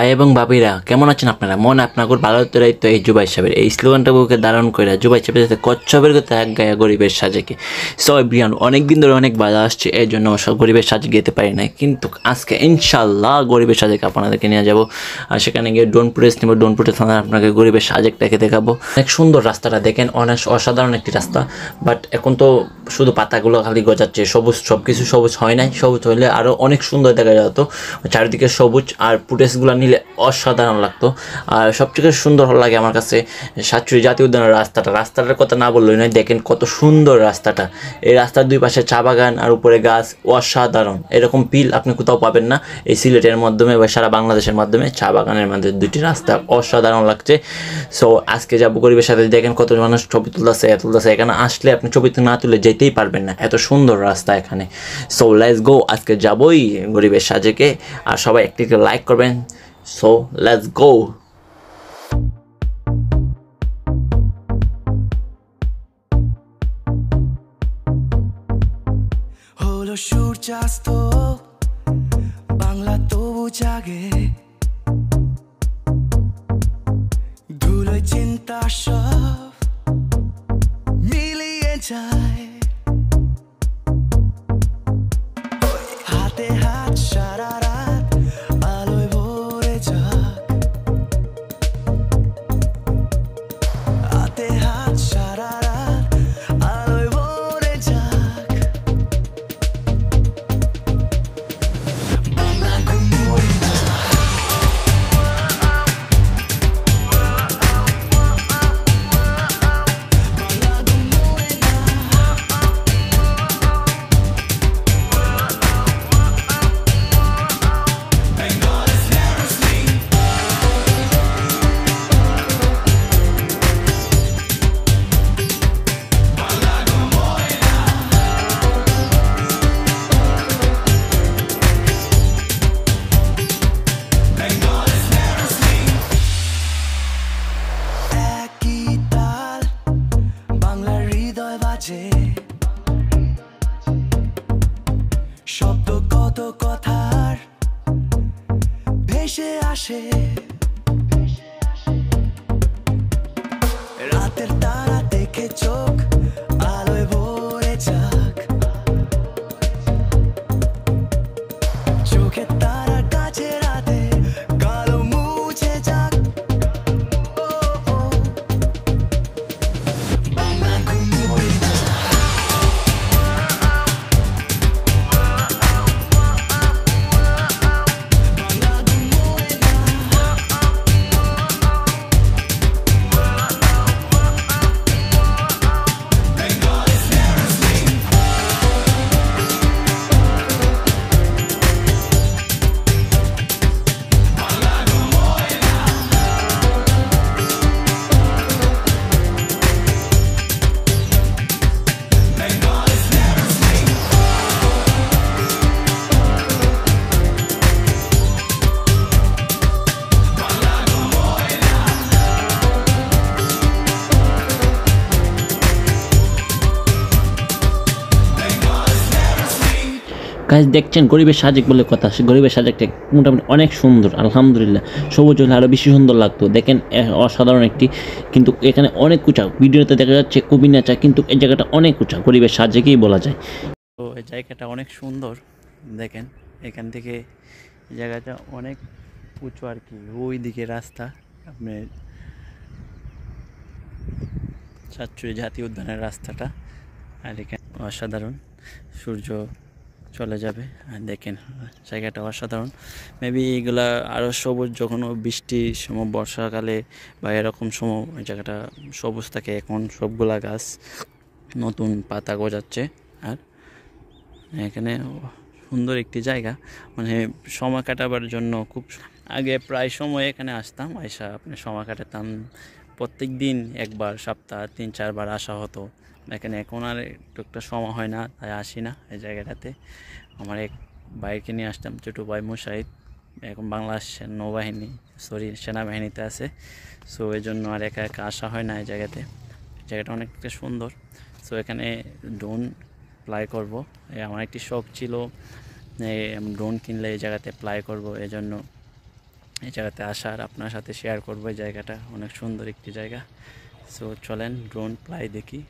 ভাই এবং ভাবিরা কেমন আছেন আপনারা? মন আপনাদের ভালো তো এই জুবাই সাহেবের এই স্লোগানটা বুকে ধারণ করে জুবাই সাহেবের সাথে কচ্ছপের কথা এক গায়ে গরিবের সাজেকে। সো এভরিওয়ান, অনেকদিন ধরে অনেক বাধা আসছে, এই জন্য সব গরিবের সাজে যেতে পারি না, কিন্তু আজকে ইনশাল্লাহ গরিবের সাজেকে আপনাদেরকে নিয়ে যাবো। আর সেখানে গিয়ে ডোন প্রেস নেবো, ডোন প্রেস আপনাকে গরিবের সাজেকটাকে দেখাবো। অনেক সুন্দর রাস্তাটা দেখেন, অনেক অসাধারণ একটি রাস্তা। বাট এখন তো শুধু পাতাগুলো খালি গজাচ্ছে, সবুজ সব কিছু সবুজ হয় নাই। সবুজ হইলে আরও অনেক সুন্দর দেখা যেত, চারিদিকে সবুজ। আর ফুটেজগুলো নিলে অসাধারণ লাগতো। আর সবথেকে সুন্দর লাগে আমার কাছে সাতচুরি জাতীয় উদ্যানের রাস্তাটার কথা না বললেই নয়। দেখেন কত সুন্দর রাস্তাটা, এই রাস্তার দুই পাশে চা বাগান আর উপরে গাছ, অসাধারণ। এরকম পিল আপনি কোথাও পাবেন না এই সিলেটের মাধ্যমে বা সারা বাংলাদেশের মাধ্যমে। চা বাগানের মধ্যে দুইটি রাস্তা অসাধারণ লাগছে। সো আজকে যাবো গরিবের সাথে, দেখেন কত মানুষ ছবি তুলতেছে। এখানে আসলে আপনি ছবি না তুলে যেতেই পারবেন না, এত সুন্দর রাস্তা এখানে। সো লেটস গো, আজকে যাবোই গরিবের সাজেকে। আর সবাই একটি লাইক করবেন। So let's go. হলো সূর্যাস্ত, বাংলা তবু জাগে, ধুলোয় চিন্তা সব মিলিয়ে যায়, হাতে হাত সারা রাত আলোয় ভরে যাক, হাতে হাত সারা রাত আলোয় ভরে যাক, বাংলা ঘুমোয় না। শব্দ কত কথার ভেসে আসে, রাতের তারা দেখে চোখ আলোয় ভরে যাক, চোখের তারার কাছে রাতে কালো মুছে যাক, বাংলা ঘুমোয় না। গাইজ দেখছেন গরিবের সাজেক বলে কথা, গরিবের সাজেকটা মোটামুটি অনেক সুন্দর, আলহামদুলিল্লাহ। সবুজ হলে আরও বেশি সুন্দর লাগতো। দেখেন অসাধারণ একটি, কিন্তু এখানে অনেক উঁচা, ভিডিওতে দেখা যাচ্ছে কবি নাচা, কিন্তু এই জায়গাটা অনেক উঁচা, গরিবের সাজেকেই বলা যায়। তো এই জায়গাটা অনেক সুন্দর, দেখেন এখান থেকে জায়গাটা অনেক উঁচু আর কি। ওই দিকে রাস্তা আপনার সাতচুরি জাতীয় উদ্যানের রাস্তাটা, আর এখানে অসাধারণ সূর্য চলে যাবে। আর দেখেন জায়গাটা অসাধারণ। মেবি এইগুলা আরও সবুজ যখন বৃষ্টির সময়, বর্ষাকালে বা এরকম সময় ওই জায়গাটা সবুজ থাকে। এখন সবগুলা গাছ নতুন পাতা গজাচ্ছে। আর এখানে সুন্দর একটি জায়গা, মানে সময় কাটাবার জন্য খুব। আগে প্রায় সময় এখানে আসতাম, আইসা আপনি সময় কাটাতাম। প্রত্যেক দিন একবার, সপ্তাহ 3-4 বার আসা হতো এখানে। এখন আর একটা সময় হয় না, তাই আসি না এই জায়গাটাতে। আমার এক ভাইকে নিয়ে আসতাম, ছোটো ভাই মুশাহিদ, এখন বাংলাদেশ নৌবাহিনী সেনাবাহিনীতে আছে। সো এই জন্য আর একা একা আসা হয় না এই জায়গাতে। জায়গাটা অনেকটা সুন্দর। সো এখানে ড্রোন ফ্লাই করব, আমার একটি শখ ছিল ড্রোন কিনলে এই জায়গাতে ফ্লাই করব। এই জন্য এই জায়গাতে আসার আপনার সাথে শেয়ার করবো। এই জায়গাটা অনেক সুন্দর একটি জায়গা। সো চলেন ড্রোন ফ্লাই দেখি।